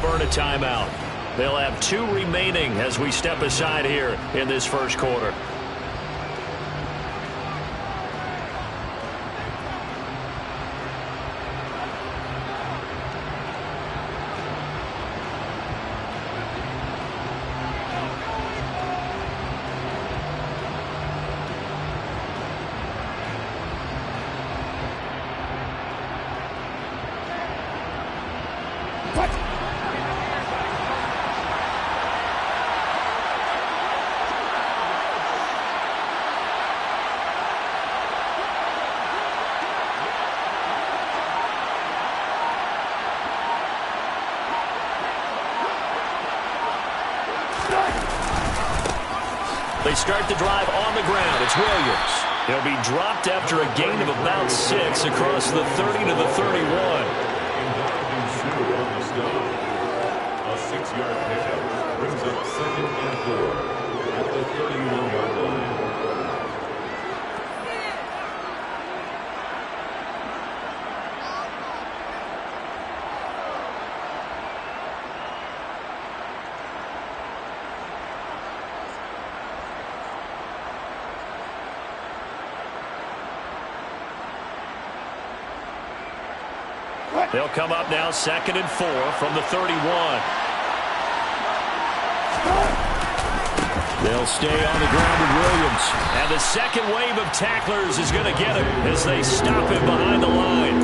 burn a timeout. They'll have 2 remaining as we step aside here in this first quarter. They start the drive on the ground. It's Williams. He'll be dropped after a gain of about 6 across the 30 to the 31. A 6-yard pickup brings up 2nd and 4 at the 31-yard line. They'll come up now 2nd and 4 from the 31. They'll stay on the ground with Williams. And the second wave of tacklers is going to get him as they stop him behind the line.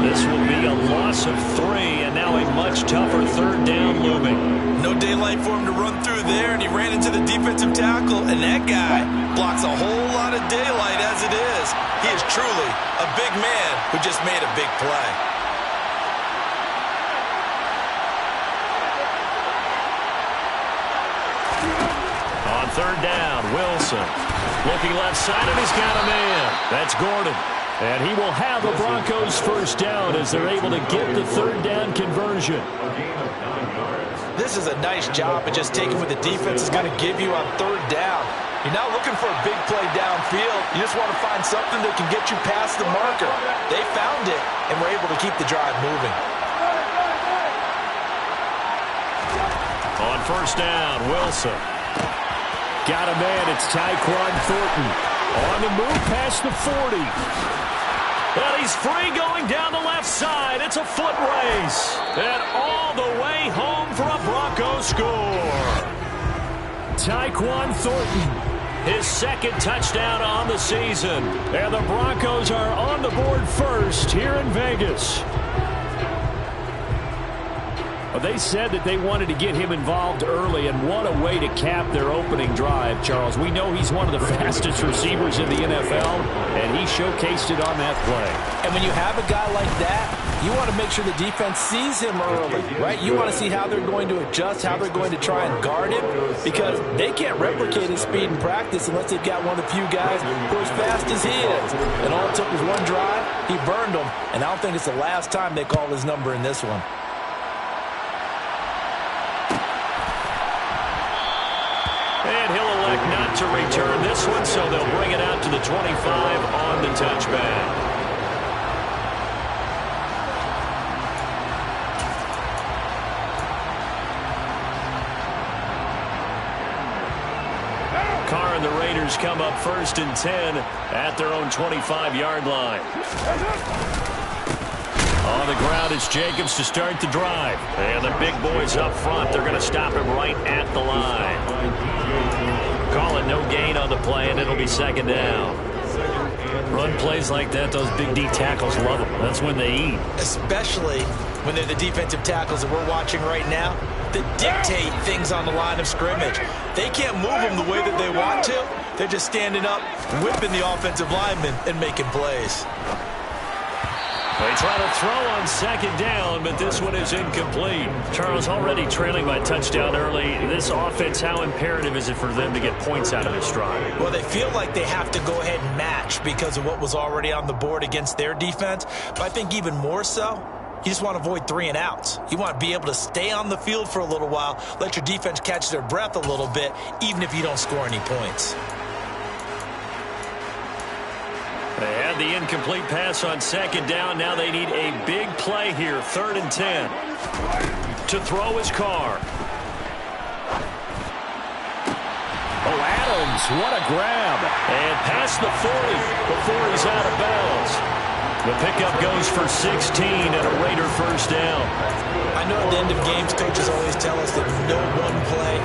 This will be a loss of 3 and now a much tougher 3rd down looming. No daylight for him to run through there, and he ran into the defensive tackle, and that guy blocks a whole lot of daylight as it is. He is truly a big man who just made a big play. On 3rd down, Wilson. Looking left side, and he's got a man. That's Gordon. And he will have the Broncos first down as they're able to get the 3rd down conversion. This is a nice job of just taking what the defense is going to give you on 3rd down. You're not looking for a big play downfield. You just want to find something that can get you past the marker. They found it and were able to keep the drive moving. On 1st down, Wilson. Got a man. It's Tyquan Thornton. On the move past the 40. And he's free going down the left side. It's a foot race. And all the way home for a Bronco score. Tyquan Thornton, his 2nd touchdown on the season. And the Broncos are on the board first here in Vegas. They said that they wanted to get him involved early, and what a way to cap their opening drive, Charles. We know he's one of the fastest receivers in the NFL, and he showcased it on that play. And when you have a guy like that, you want to make sure the defense sees him early, right? You want to see how they're going to adjust, how they're going to try and guard him, because they can't replicate his speed in practice unless they've got one of the few guys who are as fast as he is. And all it took was one drive. He burned them, and I don't think it's the last time they call his number in this one. And he'll elect not to return this one, so they'll bring it out to the 25 on the touchback. Carr and the Raiders come up 1st and 10 at their own 25-yard line. On the ground is Jacobs to start the drive. And the big boys up front, they're going to stop him right at the line. Call it no gain on the play, and it'll be 2nd down. Run plays like that, those big D tackles love them. That's when they eat. Especially when they're the defensive tackles that we're watching right now that dictate things on the line of scrimmage. They can't move them the way that they want to. They're just standing up, whipping the offensive linemen, and making plays. They try to throw on 2nd down, but this one is incomplete. Charles, already trailing by touchdown early. This offense, how imperative is it for them to get points out of this drive? Well, they feel like they have to go ahead and match because of what was already on the board against their defense. But I think even more so, you just want to avoid 3 and outs. You want to be able to stay on the field for a little while, let your defense catch their breath a little bit, even if you don't score any points. They had the incomplete pass on 2nd down. Now they need a big play here, 3rd and 10. To throw his car. Oh, Adams, what a grab. And past the 40 before he's out of bounds. The pickup goes for 16 and a Raider first down. I know at the end of games, coaches always tell us that no one play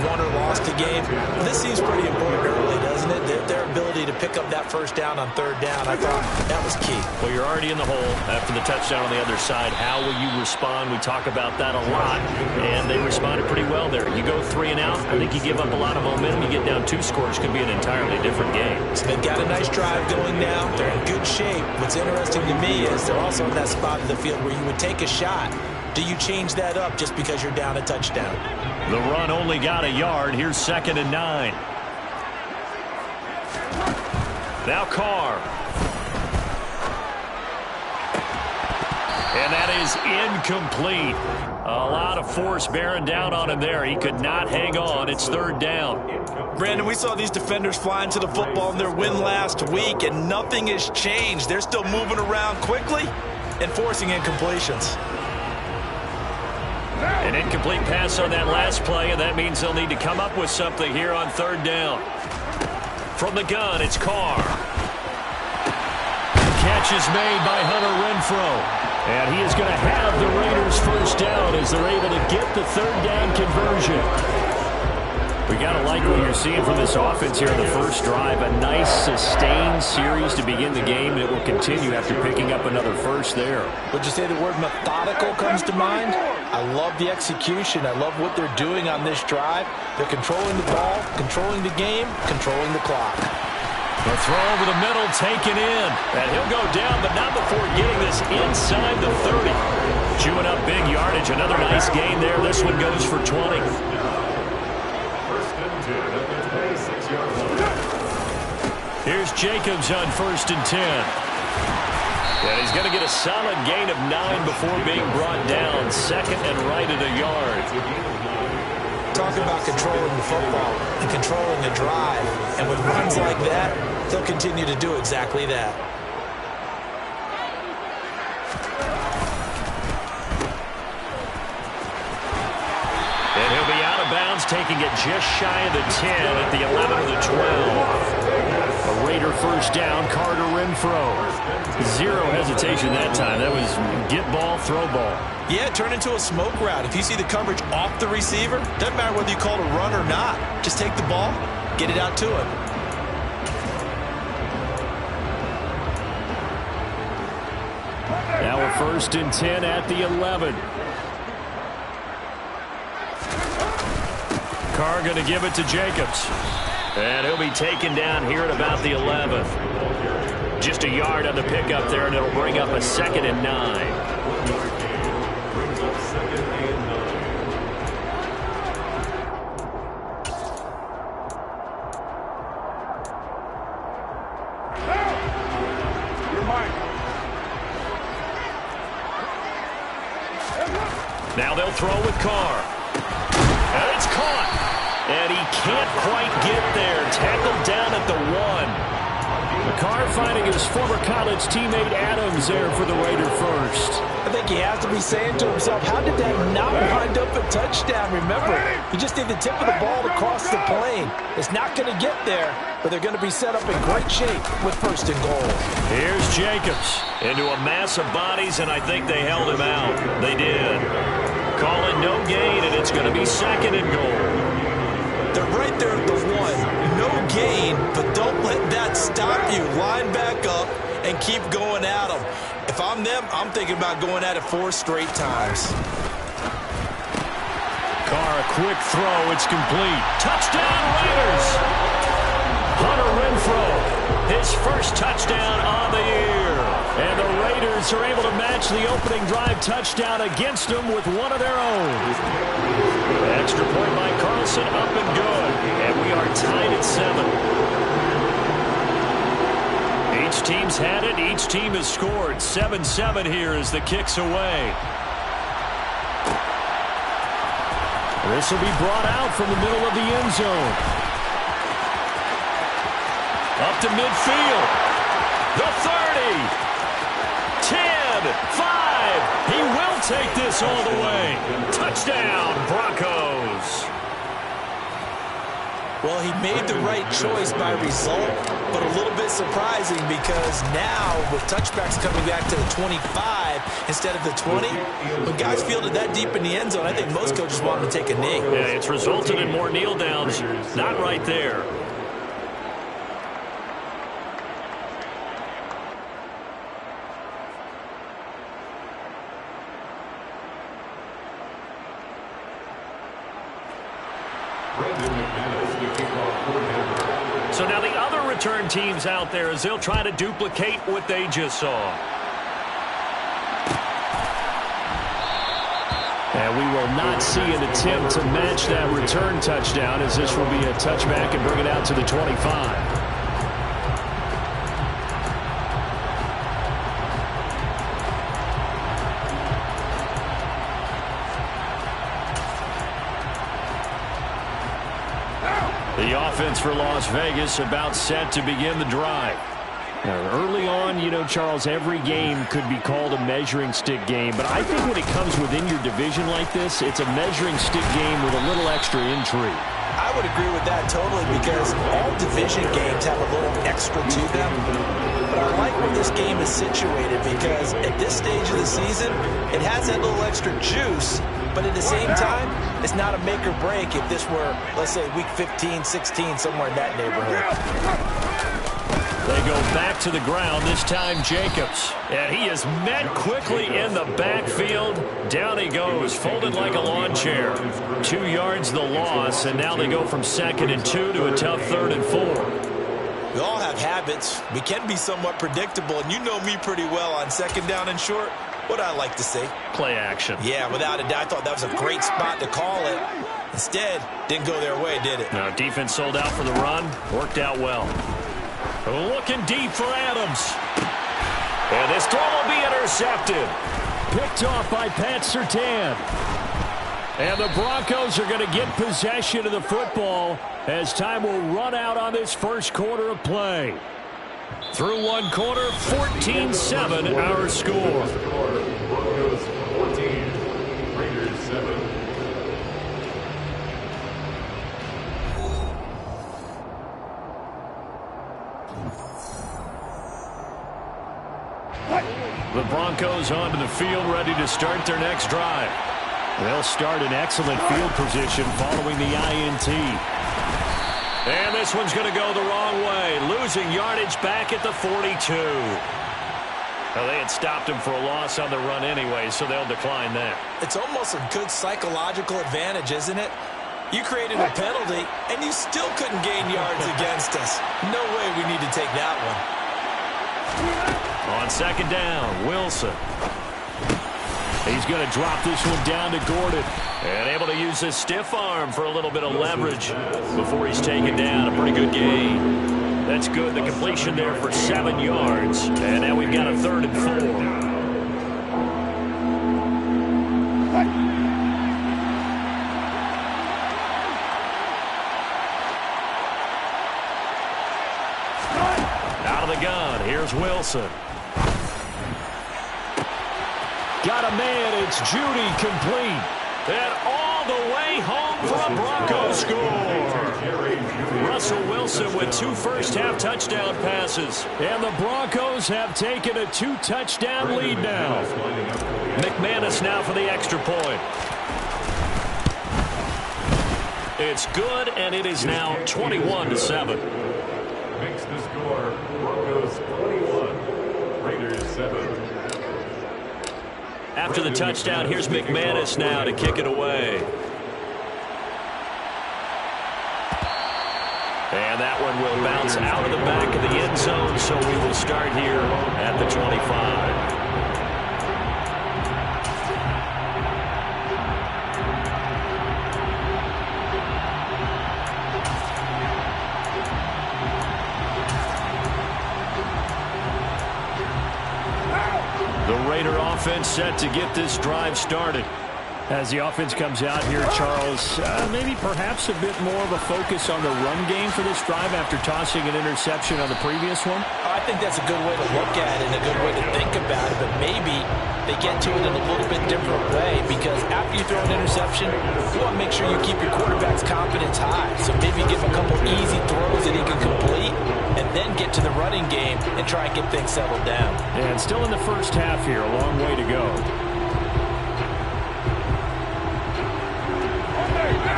won or lost a game. But this seems pretty important early, doesn't it? Their ability to pick up that first down on third down, I thought that was key. Well, you're already in the hole after the touchdown on the other side. How will you respond? We talk about that a lot, and they responded pretty well there. You go 3 and out, I think you give up a lot of momentum. You get down 2 scores, could be an entirely different game. So they've got a nice drive going now. They're in good shape. What's interesting to me is they're also in that spot of the field where you would take a shot. Do you change that up just because you're down a touchdown? The run only got a yard. Here's 2nd and 9. Now Carr. And that is incomplete. A lot of force bearing down on him there. He could not hang on. It's 3rd down. Brandon, we saw these defenders flying to the football in their win last week, and nothing has changed. They're still moving around quickly and forcing incompletions. An incomplete pass on that last play, and that means they'll need to come up with something here on 3rd down. From the gun, it's Carr. Catch is made by Hunter Renfrow. And he is going to have the Raiders first down as they're able to get the 3rd down conversion. We got to like what you're seeing from this offense here in the first drive. A nice, sustained series to begin the game that will continue after picking up another first there. Would you say the word methodical comes to mind? I love the execution. I love what they're doing on this drive. They're controlling the ball, controlling the game, controlling the clock. The throw over the middle taken in. And he'll go down, but not before getting this inside the 30. Chewing up big yardage. Another nice gain there. This one goes for 20. Here's Jacobs on 1st and 10. And he's going to get a solid gain of 9 before being brought down. 2nd and right at a yard. Talk about controlling the football and controlling the drive. And with runs like that, they'll continue to do exactly that. And he'll be out of bounds, taking it just shy of the 10 at the 11 or the 12. A Raider first down, Carter Renfrow. Zero hesitation that time. That was get ball, throw ball. Yeah, turn into a smoke route. If you see the coverage off the receiver, doesn't matter whether you call it a run or not. Just take the ball, get it out to him. Now a 1st and 10 at the 11. Carr going to give it to Jacobs. And he'll be taken down here at about the 11. Just a yard on the pickup there, and it'll bring up a 2nd and 9. Now they'll throw with Carr. And it's caught. And he can't quite get there. Tackled down at the 1. Carr finding his former college teammate Adams there for the Raider first. I think he has to be saying to himself, how did that not wind up a touchdown? Remember, he just did the tip of the ball to cross the plane. It's not going to get there, but they're going to be set up in great shape with 1st and goal. Here's Jacobs into a mass of bodies, and I think they held him out. They did. Call it no gain, and it's going to be 2nd and goal. They're right there at the 1. No gain, but don't let that stop you. Line back up and keep going at them. If I'm them, I'm thinking about going at it 4 straight times. Carr, a quick throw. It's complete. Touchdown, Raiders! Hunter Renfrow, his first touchdown on the year. And the Raiders are able to match the opening drive touchdown against them with one of their own. Extra point by Carlson, up and good. And we are tied at 7. Each team's had it. Each team has scored. 7-7 here as the kick's away. This will be brought out from the middle of the end zone. Up to midfield. The 30. 10, 5. He will take this all the way. Touchdown. Touchdown, Broncos. Well, he made the right choice by result, but a little bit surprising because now with touchbacks coming back to the 25 instead of the 20, when guys fielded that deep in the end zone, I think most coaches want them to take a knee. Yeah, it's resulted in more kneel downs. Not right there. So now the other return teams out there as they'll try to duplicate what they just saw. And we will not see an attempt to match that return touchdown as this will be a touchback and bring it out to the 25. The offense for Las Vegas about set to begin the drive. Now, early on, you know, Charles, every game could be called a measuring stick game. But I think when it comes within your division like this, it's a measuring stick game with a little extra intrigue. I would agree with that totally because all division games have a little extra to them. But I like where this game is situated because at this stage of the season, it has that little extra juice. But at the same time, it's not a make or break if this were, let's say, week 15, 16, somewhere in that neighborhood. They go back to the ground, this time Jacobs. And he is met quickly in the backfield. Down he goes, folded like a lawn chair. 2 yards the loss, and now they go from 2nd and 2 to a tough 3rd and 4. We all have habits. We can be somewhat predictable, and you know me pretty well on 2nd down and short. What I like to say? Play action. Yeah, without a doubt, I thought that was a great spot to call it. Instead, didn't go their way, did it? Now, defense sold out for the run. Worked out well. Looking deep for Adams. And this throw will be intercepted. Picked off by Pat Surtain. And the Broncos are going to get possession of the football as time will run out on this first quarter of play. Through one quarter, 14-7 our score. Broncos 14, Raiders 7. The Broncos onto the field, ready to start their next drive. They'll start in excellent field position following the INT. And this one's going to go the wrong way, losing yardage back at the 42. Well, they had stopped him for a loss on the run anyway, so they'll decline that. It's almost a good psychological advantage, isn't it? You created a penalty, and you still couldn't gain yards against us. No way we need to take that one. On 2nd down, Wilson. He's going to drop this one down to Gordon. And able to use his stiff arm for a little bit of leverage before he's taken down. A pretty good gain. That's good. The completion there for 7 yards. And now we've got a 3rd and 4. Out of the gun. Here's Wilson. Got a man. It's Judy complete. And all the way home for a Broncos score. Russell Wilson with 2 first-half touchdown passes. And the Broncos have taken a 2-touchdown lead now. McManus now for the extra point. It's good, and it is now 21-7. Makes the score Broncos 21, Raiders 7. After the touchdown, here's McManus now to kick it away. And that one will bounce out of the back of the end zone, so we will start here at the 25. The Raider offense set to get this drive started. As the offense comes out here, Charles, maybe perhaps a bit more of a focus on the run game for this drive after tossing an interception on the previous one? I think that's a good way to look at it and a good way to think about it, but maybe they get to it in a little bit different way, because after you throw an interception, you want to make sure you keep your quarterback's confidence high. So maybe give him a couple easy throws that he can complete, and then get to the running game and try and get things settled down. And still in the first half here, a long way to go.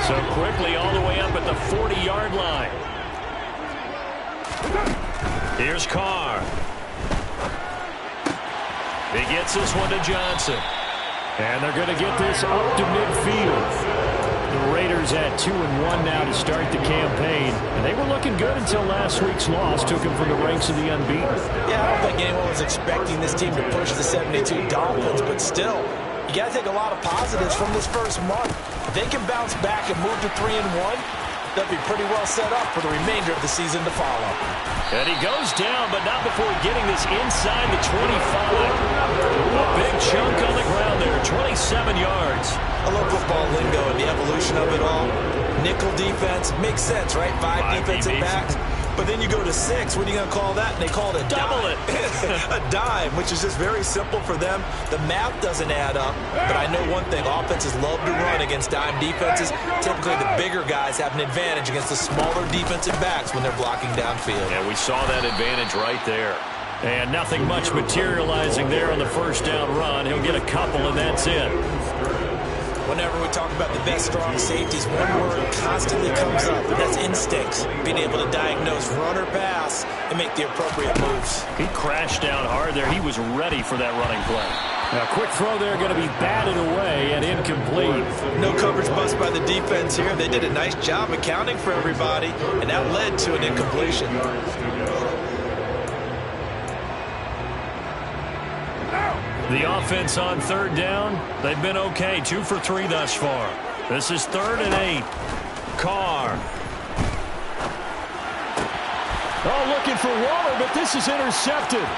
So quickly all the way up at the 40-yard line. Here's Carr. He gets this one to Johnson. And they're going to get this up to midfield. The Raiders at 2-1 now to start the campaign. And they were looking good until last week's loss took them from the ranks of the unbeaten. Yeah, I don't think anyone was expecting this team to push the 72 Dolphins, but still, you got to take a lot of positives from this first month. If they can bounce back and move to 3-1, they'll be pretty well set up for the remainder of the season to follow. And he goes down, but not before getting this inside the 25. A big chunk on the ground there, 27 yards. I love football lingo and the evolution of it all. Nickel defense makes sense, right? Five defensive backs. But then you go to 6. What are you going to call that? And they call it a double dime. A dime, which is just very simple for them. The math doesn't add up. But I know one thing. Offenses love to run against dime defenses. Typically, the bigger guys have an advantage against the smaller defensive backs when they're blocking downfield. Yeah, we saw that advantage right there. And nothing much materializing there on the first down run. He'll get a couple, and that's it. Whenever we talk about the best strong safeties, one word constantly comes up, and that's instincts. Being able to diagnose run or pass and make the appropriate moves. He crashed down hard there. He was ready for that running play. Now, quick throw there, going to be batted away and incomplete. No coverage bust by the defense here. They did a nice job accounting for everybody, and that led to an incompletion. The offense on third down, they've been okay. 2 for 3 thus far. This is 3rd and 8. Carr. Oh, looking for Waller, but this is intercepted.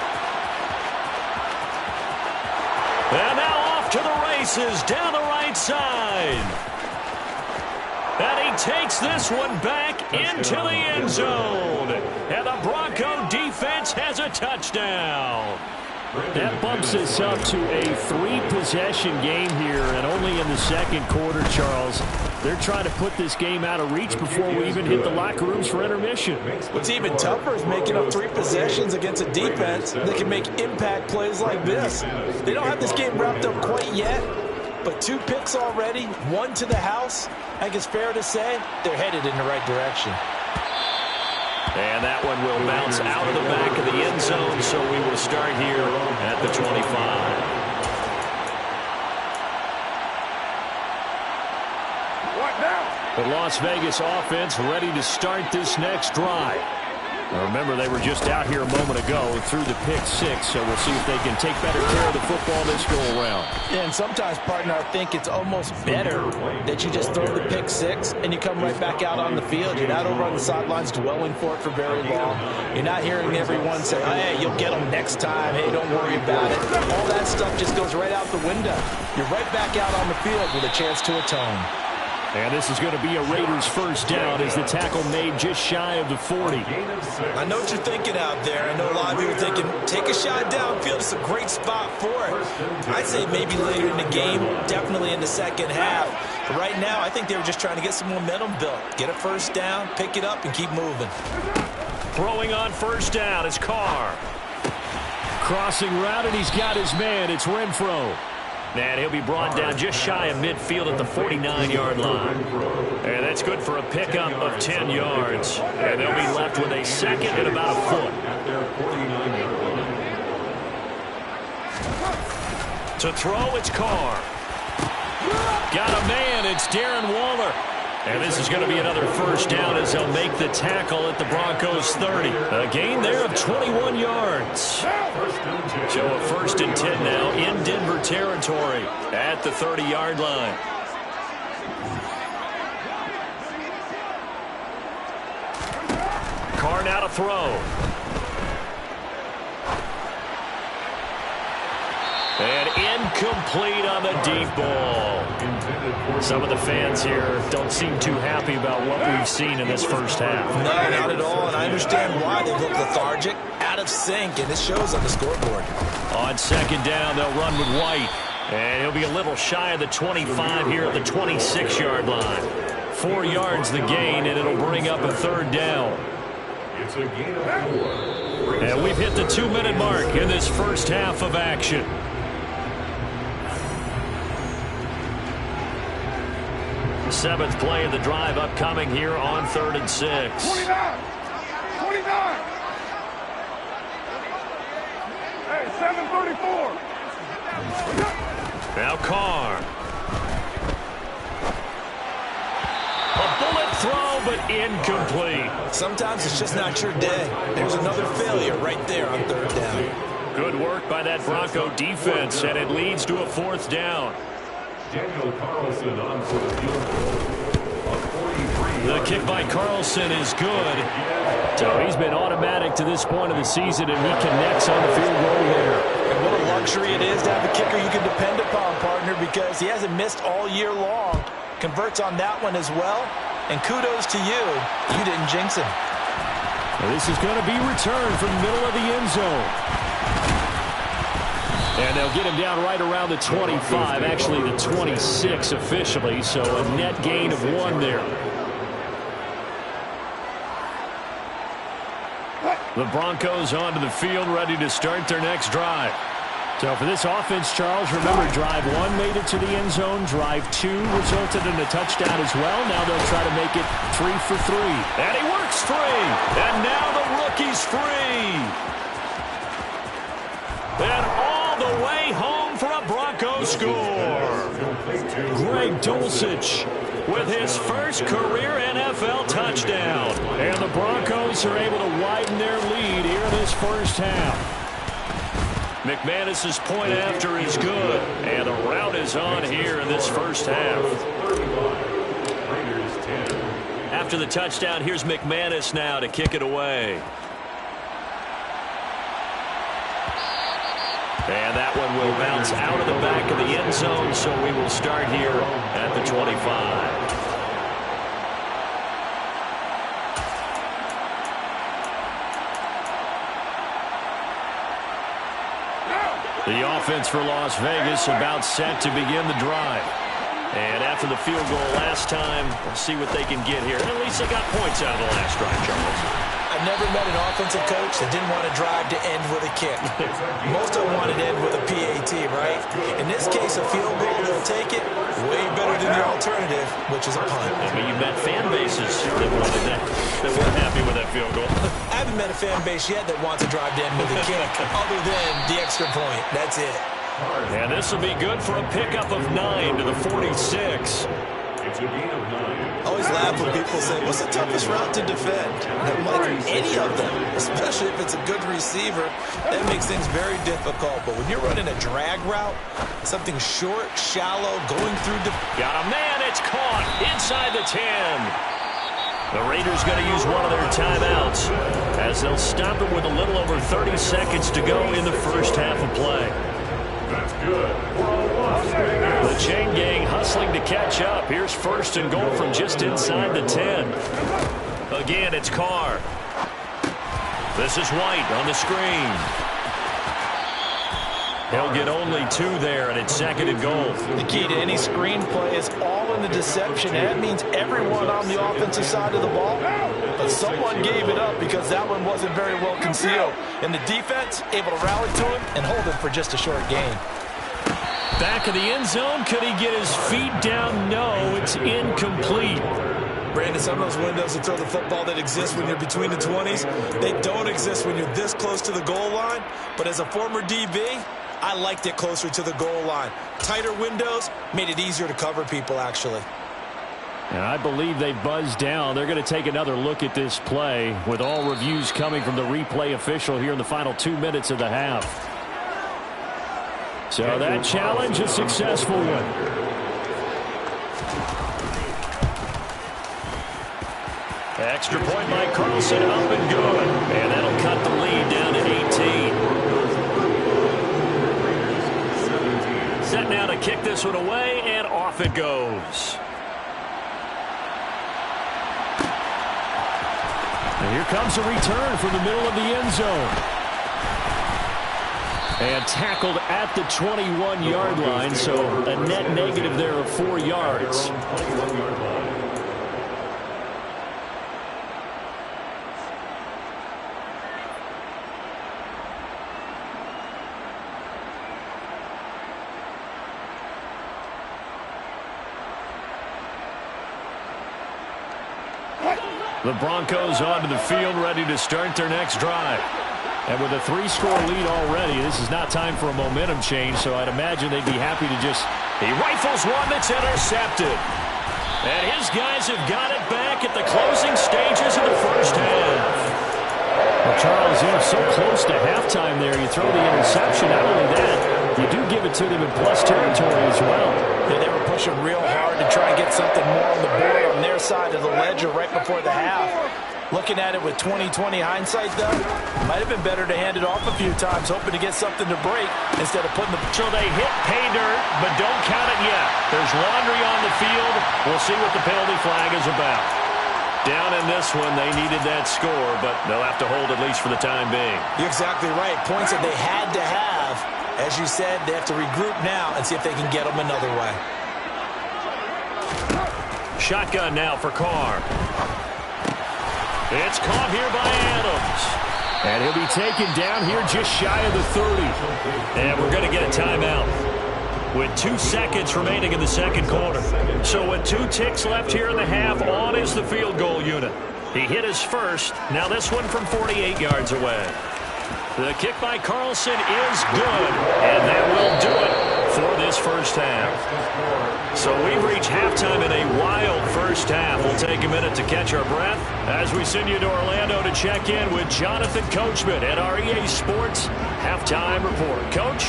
And now off to the races down the right side. And he takes this one back into the end zone. And the Bronco defense has a touchdown. That bumps us up to a 3-possession game here, and only in the second quarter, Charles. They're trying to put this game out of reach before we even hit the locker rooms for intermission. What's even tougher is making up 3 possessions against a defense that can make impact plays like this. They don't have this game wrapped up quite yet, but 2 picks already, 1 to the house. I think it's fair to say they're headed in the right direction. And that one will bounce out of the back of the end zone, so we will start here at the 25. What now? The Las Vegas offense ready to start this next drive. Now remember, they were just out here a moment ago through the pick 6, so we'll see if they can take better care of the football this go-around. Yeah, and sometimes, partner, I think it's almost better that you just throw the pick 6 and you come right back out on the field. You're not over on the sidelines dwelling for it for very long. You're not hearing everyone say, oh, hey, you'll get them next time. Hey, don't worry about it. All that stuff just goes right out the window. You're right back out on the field with a chance to atone. And this is going to be a Raiders first down as the tackle made just shy of the 40. I know what you're thinking out there. I know a lot of you are thinking, take a shot downfield. It's a great spot for it. I'd say maybe later in the game, definitely in the second half. But right now, I think they were just trying to get some momentum built. Get a first down, pick it up, and keep moving. Throwing on first down is Carr. Crossing route, and he's got his man. It's Renfro. And he'll be brought down just shy of midfield at the 49-yard line. And that's good for a pickup of 10 yards. And they'll be left with a second and about a foot. To throw, it's Carr. Got a man, it's Darren Waller. And this is going to be another first down as they'll make the tackle at the Broncos 30. A gain there of 21 yards. So a 1st and 10 now in Denver territory at the 30-yard line. Carr now to throw. And incomplete on the deep ball. Some of the fans here don't seem too happy about what we've seen in this first half. No, not at all, and I understand why they look lethargic, out of sync, and it shows on the scoreboard. On second down, they'll run with White, and he'll be a little shy of the 25 here at the 26-yard line. 4 yards the gain, and it'll bring up a third down. It's a gain of 4. And we've hit the 2-minute mark in this first half of action. The 7th play of the drive upcoming here on 3rd and 6. 29! 29! Hey, 7:34! Now Carr. A bullet throw, but incomplete. Sometimes it's just not your day. There's another failure right there on 3rd down. Good work by that Bronco defense, and it leads to a 4th down. Daniel Carlson on for the field goal. The kick by Carlson is good. So he's been automatic to this point of the season, and he connects on the field goal there. And what a luxury it is to have a kicker you can depend upon, partner, because he hasn't missed all year long. Converts on that one as well. And kudos to you. You didn't jinx him. Well, this is going to be returned from the middle of the end zone. And they'll get him down right around the 25, actually the 26 officially, so a net gain of 1 there. The Broncos onto the field, ready to start their next drive. So for this offense, Charles, remember, drive 1 made it to the end zone. Drive 2 resulted in a touchdown as well. Now they'll try to make it 3 for 3. And he works free. And now the rookie's free. And all the way home for a Bronco score. Greg Dulcich with his first career NFL touchdown. And the Broncos are able to widen their lead here in this first half. McManus's point after is good. And the route is on here in this first half. After the touchdown, here's McManus now to kick it away. And that one will bounce out of the back of the end zone, so we will start here at the 25. The offense for Las Vegas about set to begin the drive. And after the field goal last time, we'll see what they can get here. And at least they got points out of the last drive, Charles. I've never met an offensive coach that didn't want to drive to end with a kick. Most of them wanted to end with a PAT, right? In this case, a field goal, they'll take it way better than the alternative, which is a punt. I mean, you met fan bases that wanted that weren't happy with that field goal. I haven't met a fan base yet that wants to drive to end with a kick, other than the extra point. That's it. And this will be good for a pickup of 9 to the 46. It's a gain of 9. I always laugh when people say, what's the toughest route to defend? And I'm like, any of them, especially if it's a good receiver, that makes things very difficult. But when you're running a drag route, something short, shallow, going through the... Got a man, it's caught inside the 10. The Raiders going to use one of their timeouts as they'll stop it with a little over 30 seconds to go in the first half of play. That's good. The chain gang hustling to catch up. Here's 1st and goal from just inside the 10. Again, it's Carr. This is White on the screen. He'll get only 2 there, and it's 2nd and goal. The key to any screenplay is all in the deception, and that means everyone on the offensive side of the ball. But someone gave it up because that one wasn't very well concealed. And the defense able to rally to him and hold him for just a short gain. Back of the end zone. Could he get his feet down? No, it's incomplete. Brandon, some of those windows to throw the football that exist when you're between the 20s, they don't exist when you're this close to the goal line. But as a former DB, I liked it closer to the goal line. Tighter windows made it easier to cover people, actually. And I believe they buzzed down. They're going to take another look at this play with all reviews coming from the replay official here in the final 2 minutes of the half. So that challenge, a successful one. Extra point by Carlson, up and good. And that'll cut the lead down to 18. Set now to kick this one away, and off off it goes. And here comes a return from the middle of the end zone. And tackled at the 21-yard line, so a net negative there of 4 yards. The Broncos onto the field, ready to start their next drive. And with a 3-score lead already, this is not time for a momentum change, so I'd imagine they'd be happy to just... He rifles one that's intercepted. And his guys have got it back at the closing stages of the first half. Well, Charles, you're so close to halftime there. You throw the interception. Not only that, you do give it to them in plus territory as well. Yeah, they were pushing real hard to try and get something more on the board on their side of the ledger right before the half. Looking at it with 20/20 hindsight, though, might have been better to hand it off a few times, hoping to get something to break instead of putting the... So they hit pay dirt, but don't count it yet. There's laundry on the field. We'll see what the penalty flag is about. Down in this one, they needed that score, but they'll have to hold at least for the time being. You're exactly right. Points that they had to have. As you said, they have to regroup now and see if they can get them another way. Shotgun now for Carr. It's caught here by Adams. And he'll be taken down here just shy of the 30. And we're going to get a timeout with 2 seconds remaining in the second quarter. So with 2 ticks left here in the half, on is the field goal unit. He hit his first. Now this one from 48 yards away. The kick by Carlson is good. And that will do it for this first half. So we've reached halftime in a wild first half. We'll take a minute to catch our breath as we send you to Orlando to check in with Jonathan Coachman at our EA Sports Halftime Report. Coach?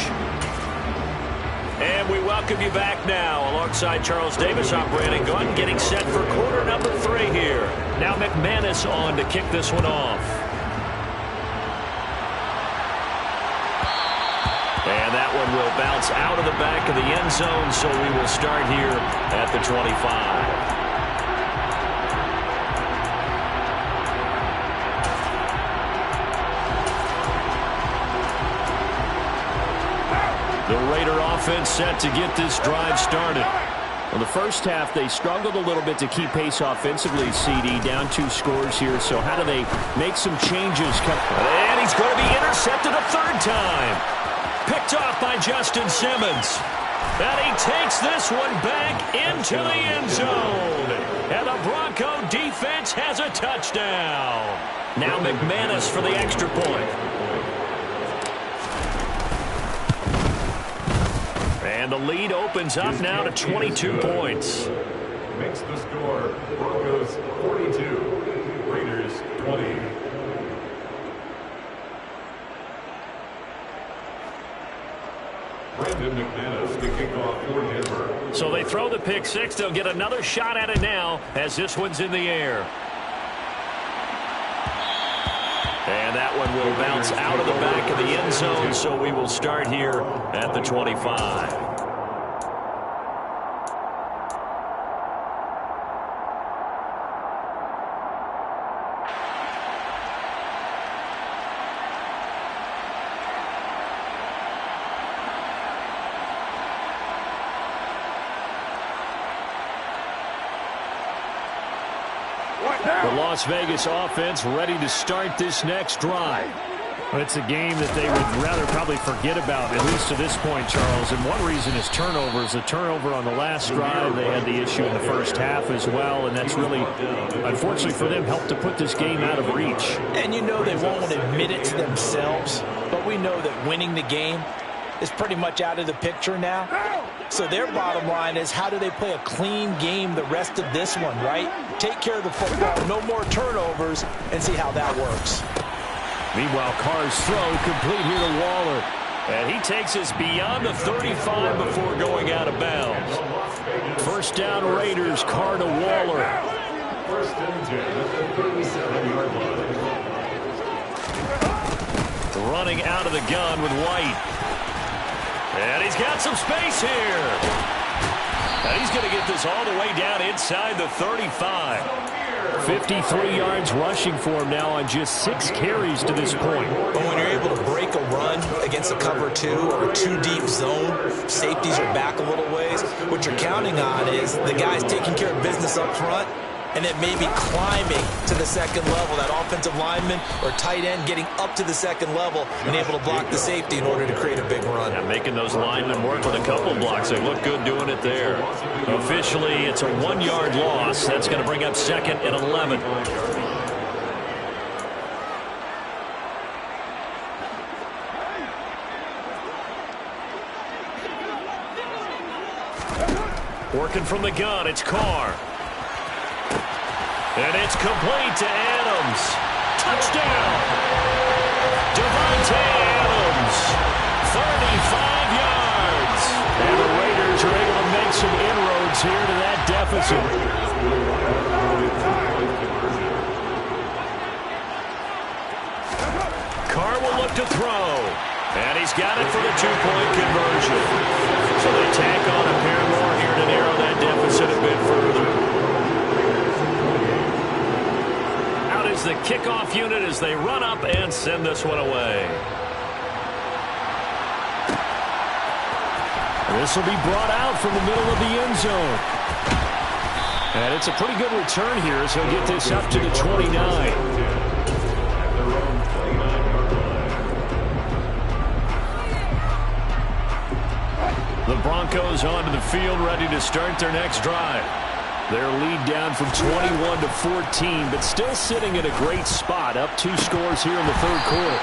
And we welcome you back now alongside Charles Davis. I'm Brandon Gunn getting set for quarter number 3 here. Now McManus on to kick this one off. And that one will bounce out of the back of the end zone, so we will start here at the 25. The Raider offense set to get this drive started. Well, the first half, they struggled a little bit to keep pace offensively, CD, down 2 scores here. So how do they make some changes? And he's going to be intercepted a 3rd time. Picked off by Justin Simmons. And he takes this one back into the end zone. And the Bronco defense has a touchdown. Now McManus for the extra point. And the lead opens up now to 22 points. Makes the score Broncos 42, Raiders 20. Brandon McManus to kick off for Denver. So they throw the pick 6. They'll get another shot at it now as this one's in the air. And that one will bounce out of the back of the end zone, so we will start here at the 25. The Las Vegas offense ready to start this next drive. It's a game that they would rather probably forget about, at least to this point, Charles. And one reason is turnovers. A turnover on the last drive. They had the issue in the first half as well, and that's really, unfortunately for them, helped to put this game out of reach. And you know they won't admit it to themselves, but we know that winning the game is pretty much out of the picture now. So their bottom line is, how do they play a clean game the rest of this one, right? Take care of the football, no more turnovers, and see how that works. Meanwhile, Carr's throw complete here to Waller. And he takes us beyond the 35 before going out of bounds. First down Raiders, Carr to Waller. First and 10 at the 37-yard line. Running out of the gun with White. And he's got some space here. And he's going to get this all the way down inside the 35. 53 yards rushing for him now on just 6 carries to this point. But when you're able to break a run against a cover 2 or a 2-deep zone, safeties are back a little ways. What you're counting on is the guys taking care of business up front and then maybe climbing to the second level, that offensive lineman or tight end getting up to the second level and able to block the safety in order to create a big run. Yeah, making those linemen work with a couple blocks. They look good doing it there. Officially, it's a 1-yard loss. That's going to bring up 2nd and 11. Working from the gun, it's Carr. And it's complete to Adams. Touchdown! Devontae Adams, 35 yards. And the Raiders are able to make some inroads here to that deficit. Carr will look to throw. And he's got it for the 2-point conversion. So they tack on a pair more here to narrow that deficit a bit further. Is the kickoff unit as they run up and send this one away. This will be brought out from the middle of the end zone. And it's a pretty good return here as he'll get this up to the 29. The Broncos onto the field ready to start their next drive. Their lead down from 21 to 14, but still sitting in a great spot, up 2 scores here in the 3rd quarter.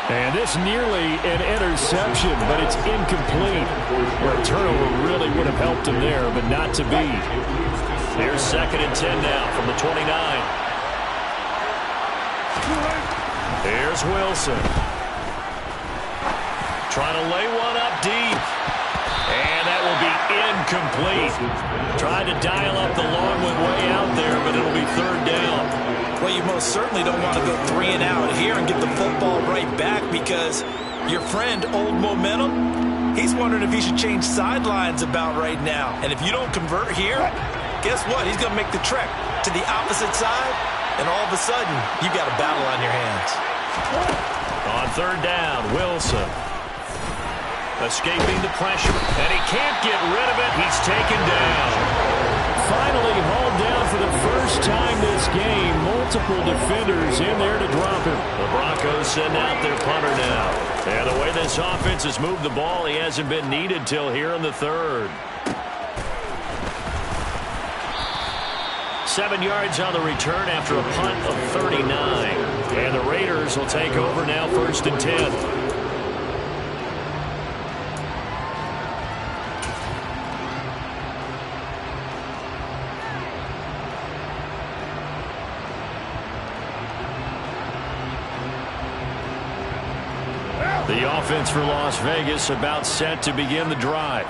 And this nearly an interception, but it's incomplete. Where a turnover really would have helped him there, but not to be. Here's 2nd and 10 now from the 29. Here's Wilson. Trying to lay one up deep. And that will be incomplete. Tried to dial up the long one way out there, but it'll be 3rd down. Well, you most certainly don't want to go 3 and out here and get the football right back because your friend, Old Momentum, he's wondering if he should change sidelines about right now. And if you don't convert here, guess what? He's going to make the trek to the opposite side, and all of a sudden, you've got a battle on your hands. On 3rd down, Wilson. Escaping the pressure, and he can't get rid of it. He's taken down. Finally hauled down for the first time this game. Multiple defenders in there to drop him. The Broncos send out their punter now. And the way this offense has moved the ball, he hasn't been needed till here in the 3rd. 7 yards on the return after a punt of 39. And the Raiders will take over now 1st and 10. The offense for Las Vegas about set to begin the drive.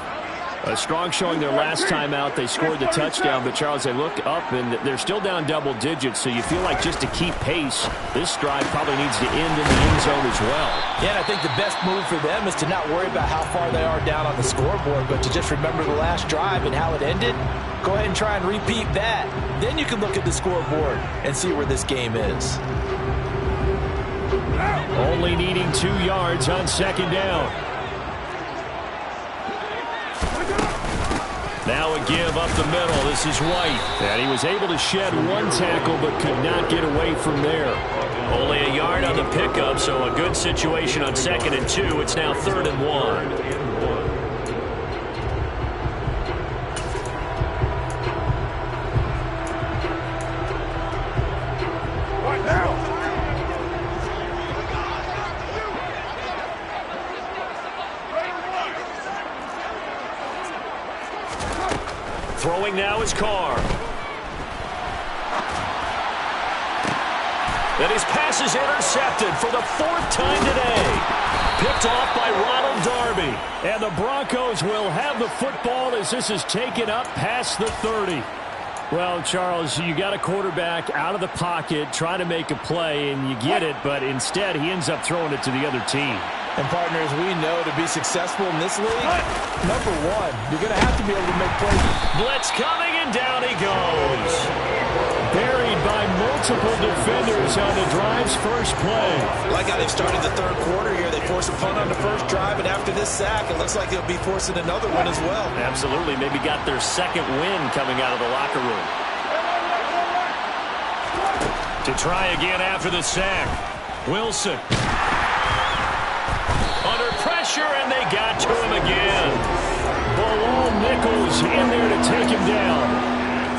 A strong showing their last time out. They scored the touchdown, but Charles, they look up and they're still down double digits, so you feel like just to keep pace, this drive probably needs to end in the end zone as well. Yeah, and I think the best move for them is to not worry about how far they are down on the scoreboard, but to just remember the last drive and how it ended. Go ahead and try and repeat that. Then you can look at the scoreboard and see where this game is. Only needing 2 yards on 2nd down. Now a give up the middle. This is White. And he was able to shed 1 tackle but could not get away from there. Only a yard on the pickup, so a good situation on 2nd and 2. It's now 3rd and 1. Throwing now is Carr. And his pass is intercepted for the 4th time today. Picked off by Ronald Darby. And the Broncos will have the football as this is taken up past the 30. Well, Charles, you got a quarterback out of the pocket trying to make a play, and you get it, but instead he ends up throwing it to the other team. And, partners, we know to be successful in this league, number one, you're going to have to be able to make plays. Blitz coming, and down he goes. Buried by multiple defenders on the drive's first play. Like how they've started the third quarter here. They force a punt on the first drive, and after this sack, it looks like they'll be forcing another one as well. Absolutely. Maybe got their second win coming out of the locker room. To try again after the sack. Wilson. Under pressure, and they got to him again. Bilal Nichols in there to take him down.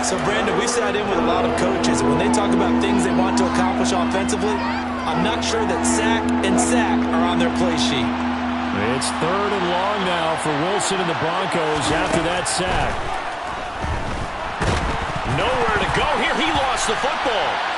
So, Brandon, we sat in with a lot of coaches, and when they talk about things they want to accomplish offensively, I'm not sure that sack and sack are on their play sheet. It's 3rd and long now for Wilson and the Broncos after that sack. Nowhere to go here. He lost the football.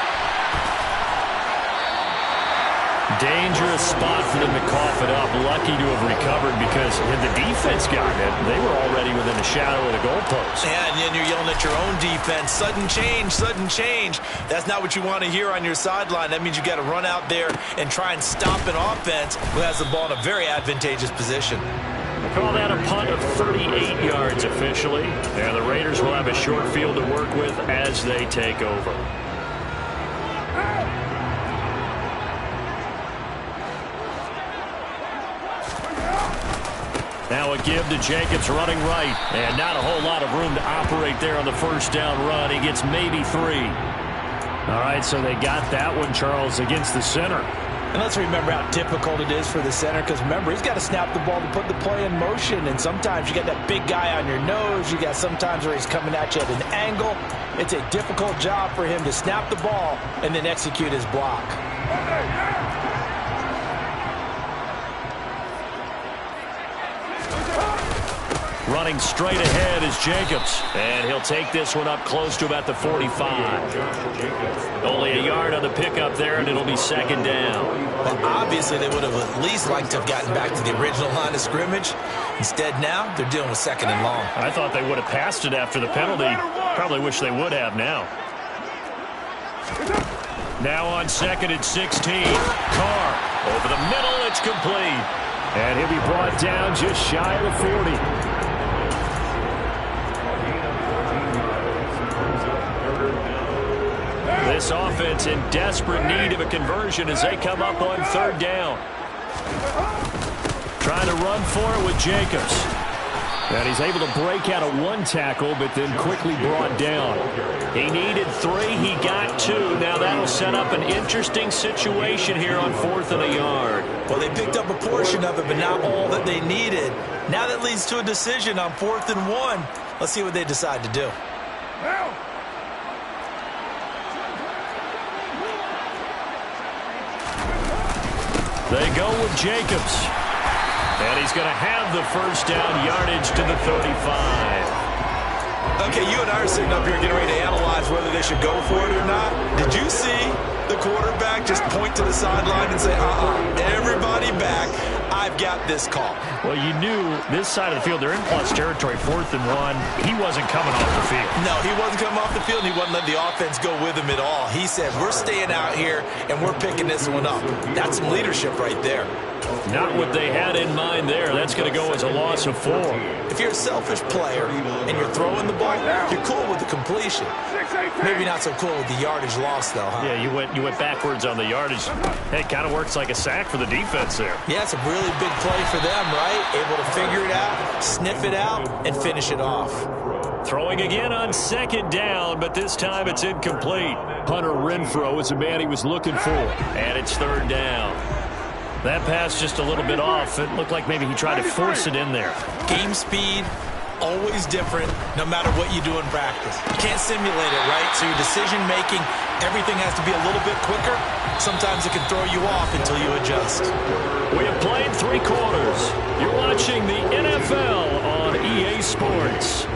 Dangerous spot for them to cough it up. Lucky to have recovered because had the defense gotten it, they were already within the shadow of the goalpost. Yeah, and then you're yelling at your own defense. Sudden change, sudden change. That's not what you want to hear on your sideline. That means you got to run out there and try and stop an offense who has the ball in a very advantageous position. We'll call that a punt of 38 yards officially. And the Raiders will have a short field to work with as they take over. Now a give to Jacobs running right. And not a whole lot of room to operate there on the first down run. He gets maybe 3. All right, so they got that one, Charles, against the center. And let's remember how difficult it is for the center, because remember, he's got to snap the ball to put the play in motion, and sometimes you got that big guy on your nose. You got sometimes where he's coming at you at an angle. It's a difficult job for him to snap the ball and then execute his block. Running straight ahead is Jacobs. And he'll take this one up close to about the 45. Only a yard on the pickup there, and it'll be 2nd down. Well, obviously, they would have at least liked to have gotten back to the original line of scrimmage. Instead, now, they're dealing with 2nd and long. I thought they would have passed it after the penalty. Probably wish they would have now. Now on 2nd and 16. Carr over the middle. It's complete. And he'll be brought down just shy of the 40. This offense in desperate need of a conversion as they come up on 3rd down. Trying to run for it with Jacobs. And he's able to break out of 1 tackle, but then quickly brought down. He needed 3. He got 2. Now that'll set up an interesting situation here on 4th and a yard. Well, they picked up a portion of it, but not all that they needed. Now that leads to a decision on 4th and 1. Let's see what they decide to do. They go with Jacobs. And he's going to have the first down yardage to the 35. Okay, you and I are sitting up here getting ready to analyze whether they should go for it or not. Did you see the quarterback just point to the sideline and say, everybody back, I've got this call? Well, you knew this side of the field, they're in plus territory, 4th and 1. He wasn't coming off the field. No, he wasn't coming off the field. He wasn't letting the offense go with him at all. He said, we're staying out here, and we're picking this one up. That's some leadership right there. Not what they had in mind there. That's going to go as a loss of 4. If you're a selfish player and you're throwing the ball, you're cool with the completion. Maybe not so cool with the yardage loss, though, huh? Yeah, you went backwards on the yardage. Hey, it kind of works like a sack for the defense there. Yeah, it's a really big play for them, right? Able to figure it out, sniff it out, and finish it off. Throwing again on 2nd down, but this time it's incomplete. Hunter Renfrow is the man he was looking for. And it's 3rd down. That pass just a little bit off. It looked like maybe he tried to force it in there. Game speed, always different, no matter what you do in practice. You can't simulate it, right? So your decision-making, everything has to be a little bit quicker. Sometimes it can throw you off until you adjust. We have played 3 quarters. You're watching the NFL on EA Sports.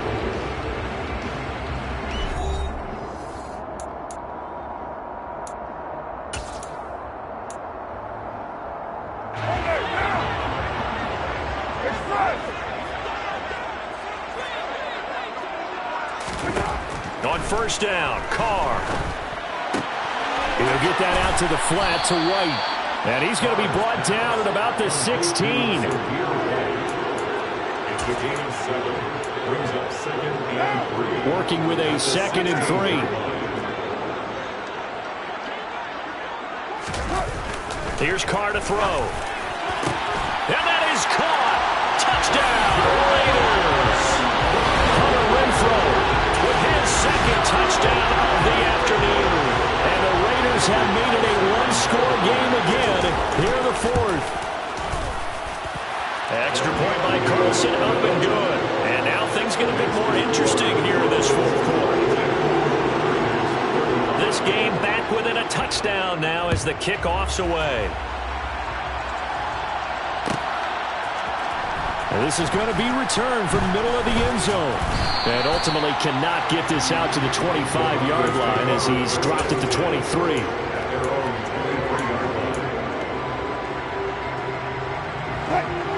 first down. Carr. He'll get that out to the flat to White. And he's going to be brought down at about the 16. It's a gain of 7. Brings up 2nd and 3. Working with a 2nd and 3. Here's Carr to throw. And that is caught. Touchdown, Raiders. Hunter Renfro with his 2nd touchdown of the afternoon. And the Raiders have made it a one-score game again here in the 4th. Extra point by Carlson, up and good. And now things get a bit more interesting here in this 4th quarter. This game back within a touchdown now as the kickoff's away. And this is going to be returned from the middle of the end zone. And ultimately cannot get this out to the 25-yard line as he's dropped at the 23.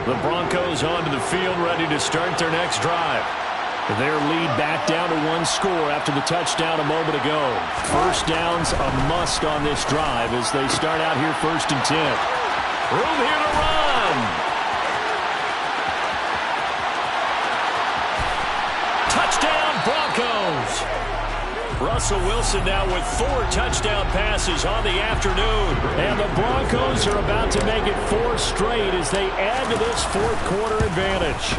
The Broncos onto the field ready to start their next drive. Their lead back down to 1 score after the touchdown a moment ago. First down's a must on this drive as they start out here 1st and 10. Room here to run. Touchdown Broncos. Russell Wilson now with 4 touchdown passes on the afternoon. And the Broncos are about to make it 4 straight as they add to this 4th quarter advantage.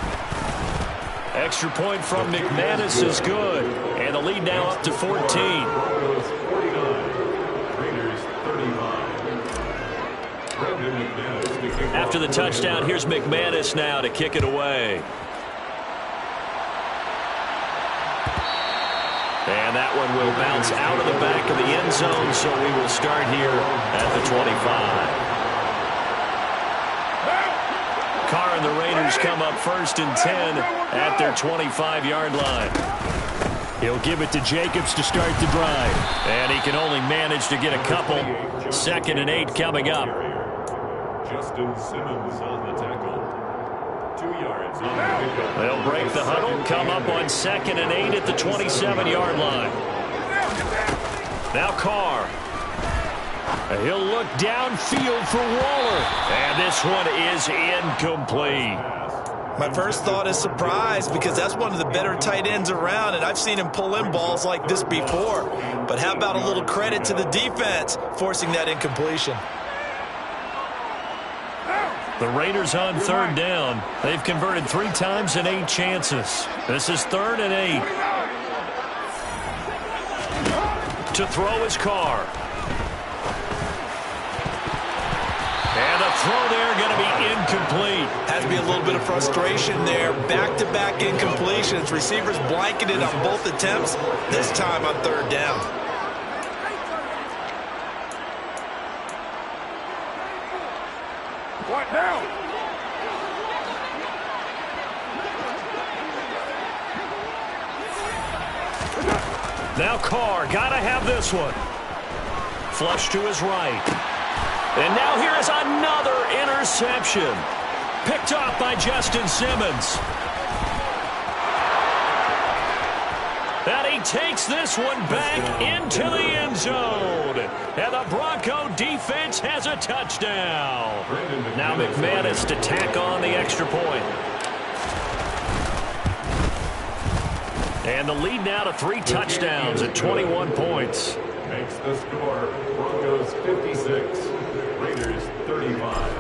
Extra point from McManus is good. And the lead now up to 14. Broncos 49. Raiders 35. After the touchdown, here's McManus now to kick it away. And that one will bounce out of the back of the end zone, so we will start here at the 25. Carr and the Raiders come up 1st and 10 at their 25-yard line. He'll give it to Jacobs to start the drive. And he can only manage to get a couple. 2nd and 8 coming up. Justin Simmons on the tackle. 2 yards on the pickup. They'll break the huddle, come up on 2nd and 8 at the 27-yard line. Now Carr. He'll look downfield for Waller. And this one is incomplete. My first thought is surprise because that's one of the better tight ends around, and I've seen him pull in balls like this before. But how about a little credit to the defense forcing that incompletion? The Raiders on 3rd down. They've converted 3 times in 8 chances. This is 3rd and 8. To throw his Carr. And the throw there going to be incomplete. Has to be a little bit of frustration there. Back-to-back incompletions. Receivers blanketed on both attempts, this time on 3rd down. What now? Now Carr, gotta have this one. Flush to his right. And now here is another interception. Picked off by Justin Simmons. And he takes this one back into the end zone. And the Bronco defense has a touchdown. Now McManus to tack on the extra point. And the lead now to 3 touchdowns at 21 points. Makes the score Broncos 56, Raiders 35.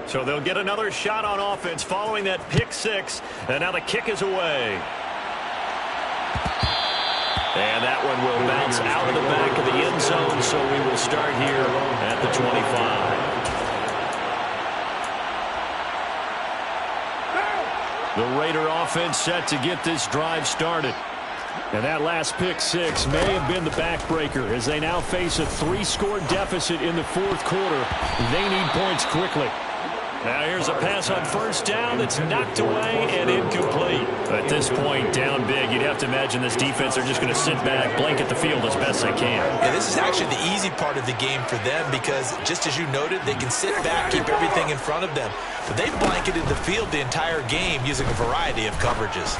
So they'll get another shot on offense following that pick 6. And now the kick is away. And that one will bounce out of the back of the end zone, so we will start here at the 25. The Raider offense set to get this drive started. And that last pick 6 may have been the backbreaker as they now face a 3-score deficit in the 4th quarter. They need points quickly. Now here's a pass on 1st down that's knocked away and incomplete. At this point, down big, you'd have to imagine this defense are just going to sit back, blanket the field as best they can. Yeah, this is actually the easy part of the game for them because, just as you noted, they can sit back, keep everything in front of them. But they've blanketed the field the entire game using a variety of coverages.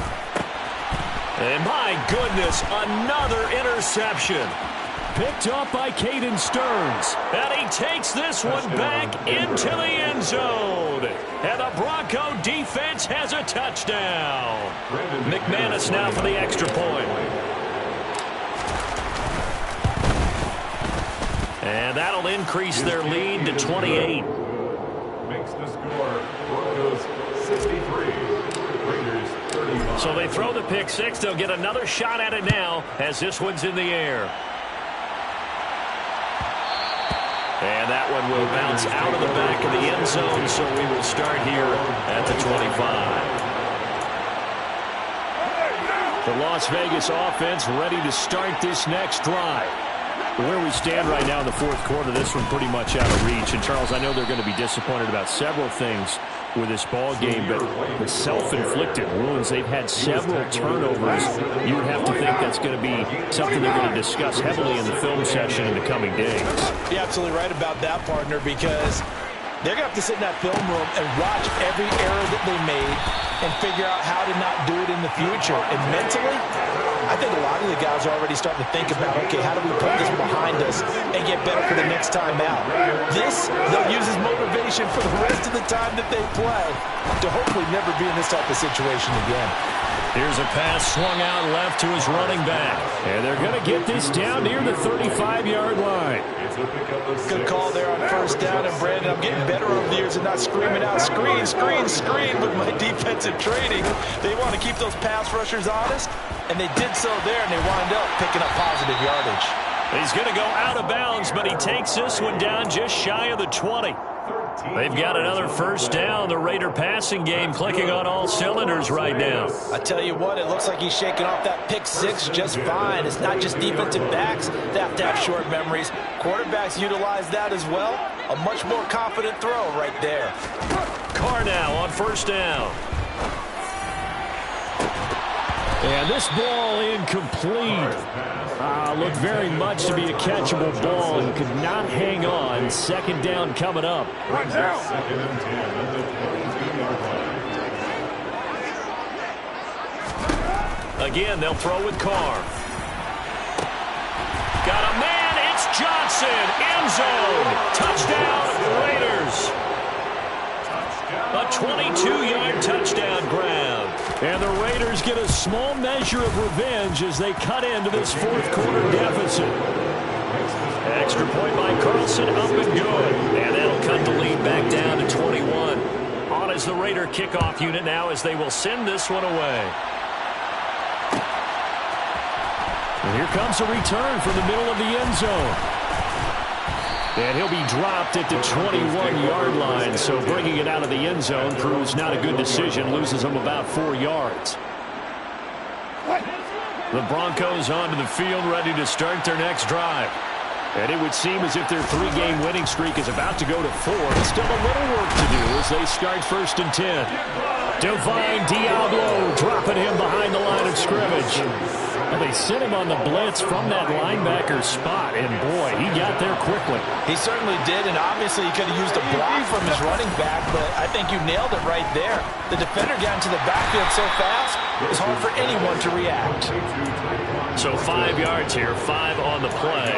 And my goodness, another interception. Picked up by Caden Stearns. And he takes this one back into the end zone. And the Bronco defense has a touchdown. McManus now for the extra point. And that'll increase their lead to 28. Makes the score Broncos 63. Raiders 35. So they throw the pick six. They'll get another shot at it now as this one's in the air. And that one will bounce out of the back of the end zone, so we will start here at the 25. The Las Vegas offense ready to start this next drive. Where we stand right now in the fourth quarter, this one pretty much out of reach. And, Charles, I know they're going to be disappointed about several things with this ball game, but the self-inflicted wounds, they've had several turnovers. You would have to think that's going to be something they're going to discuss heavily in the film session in the coming days. You're absolutely right about that, partner, because they're going to have to sit in that film room and watch every error that they made and figure out how to not do it in the future. And mentally, I think a lot of the guys are already starting to think about, okay, how do we put this behind us and get better for the next time out? This, they'll use as motivation for the rest of the time that they play to hopefully never be in this type of situation again. Here's a pass swung out left to his running back. And they're going to get this down near the 35-yard line. Good call there on first down. And, Brandon, I'm getting better over the years and not screaming out, screen, screen, screen with my defensive training. They want to keep those pass rushers honest, and they did so there, and they wind up picking up positive yardage. He's going to go out of bounds, but he takes this one down just shy of the 20. They've got another first down. The Raider passing game clicking on all cylinders right now. I tell you what, it looks like he's shaking off that pick six just fine. It's not just defensive backs that have to have short memories. Quarterbacks utilize that as well. A much more confident throw right there. Carr now on first down. And this ball incomplete. Looked very much to be a catchable ball and could not hang on. Second down coming up. Second and 10 at the 22-yard line. Again, they'll throw with Carr. Got a man. It's Johnson. End zone. Touchdown, Raiders. A 22-yard touchdown grab. And the Raiders get a small measure of revenge as they cut into this fourth quarter deficit. Extra point by Carlson, up and good. And that'll cut the lead back down to 21. On as the Raider kickoff unit now as they will send this one away. And here comes a return from the middle of the end zone. And he'll be dropped at the 21-yard line, so bringing it out of the end zone proves not a good decision, loses him about 4 yards. The Broncos onto the field, ready to start their next drive. And it would seem as if their 3-game winning streak is about to go to 4. Still a little work to do as they start first and 10. Divine Diablo dropping him behind the line of scrimmage. Well, they sent him on the blitz from that linebacker spot, and boy, he got there quickly. He certainly did, and obviously he could have used a block from his running back, but I think you nailed it right there. The defender got into the backfield so fast, it was hard for anyone to react. So 5 yards here, 5 on the play,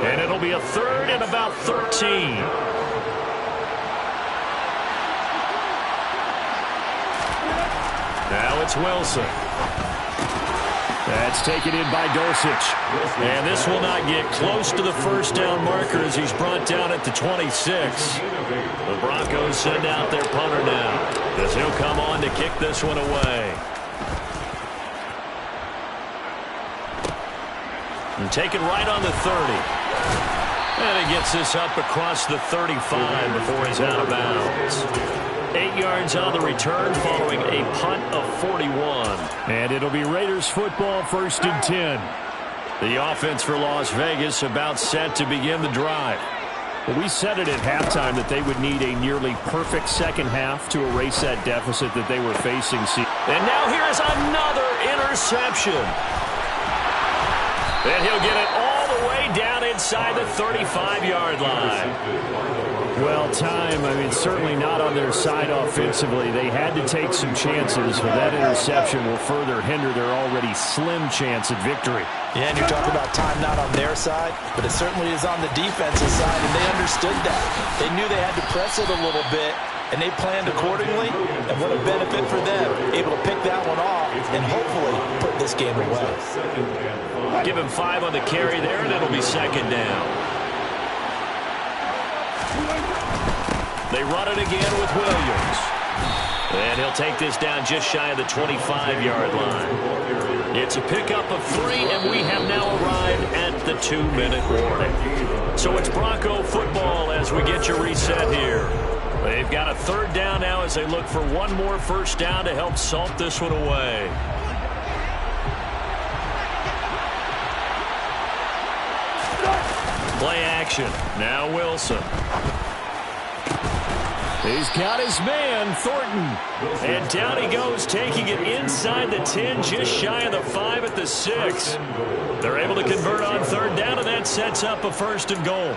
and it'll be a third and about 13. Now it's Wilson. That's taken in by Dulcich. And this will not get close to the first down marker as he's brought down at the 26. The Broncos send out their punter now as he'll come on to kick this one away. And taken right on the 30. And he gets this up across the 35 before he's out of bounds. 8 yards on the return following a punt of 41. And it'll be Raiders football, first and 10. The offense for Las Vegas about set to begin the drive. Well, we said it at halftime that they would need a nearly perfect second half to erase that deficit that they were facing. And now here's another interception. And he'll get it all the way down inside the 35-yard line. Well, time, certainly not on their side offensively. They had to take some chances, but that interception will further hinder their already slim chance at victory. Yeah, and you're talking about time not on their side, but it certainly is on the defensive side, and they understood that. They knew they had to press it a little bit, and they planned accordingly, and what a benefit for them, able to pick that one off and hopefully put this game away. Give him 5 on the carry there, and it'll be second down. They run it again with Williams. And he'll take this down just shy of the 25-yard line. It's a pickup of 3, and we have now arrived at the 2-minute warning. So it's Bronco football as we get you reset here. They've got a third down now as they look for one more first down to help salt this one away. Play action. Now Wilson. He's got his man, Thornton. And down he goes, taking it inside the 10, just shy of the 5 at the 6. They're able to convert on third down, and that sets up a 1st and goal.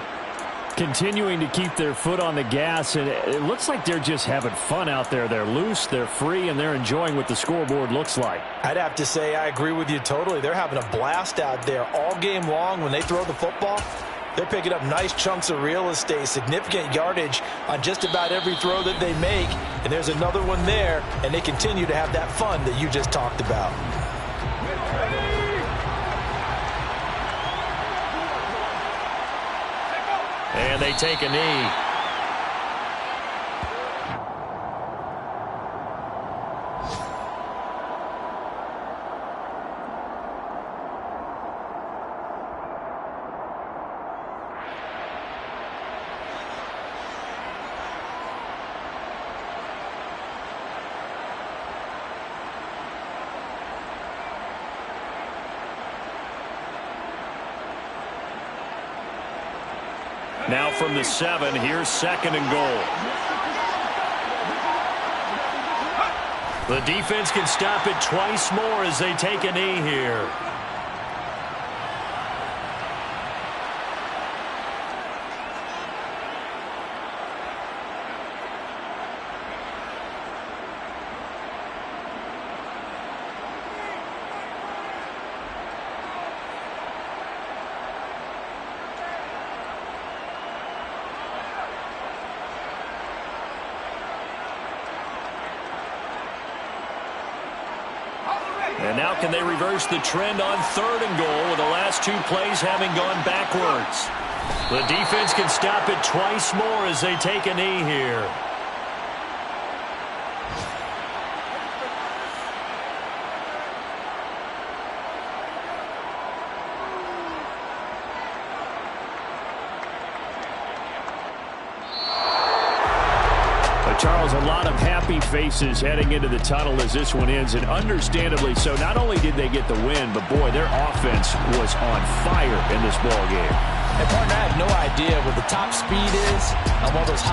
Continuing to keep their foot on the gas, and it looks like they're just having fun out there. They're loose, they're free, and they're enjoying what the scoreboard looks like. I'd have to say I agree with you totally. They're having a blast out there all game long when they throw the football. They're picking up nice chunks of real estate, significant yardage on just about every throw that they make. And there's another one there, and they continue to have that fun that you just talked about. And they take a knee. Now from the 7, here's 2nd and goal. The defense can stop it twice more as they take a knee here. And now can they reverse the trend on 3rd and goal with the last 2 plays having gone backwards? The defense can stop it twice more as they take a knee here. Charles, a lot of happy faces heading into the tunnel as this one ends, and understandably so. Not only did they get the win, but boy, their offense was on fire in this ball game. And partner, I have no idea what the top speed is on one of those high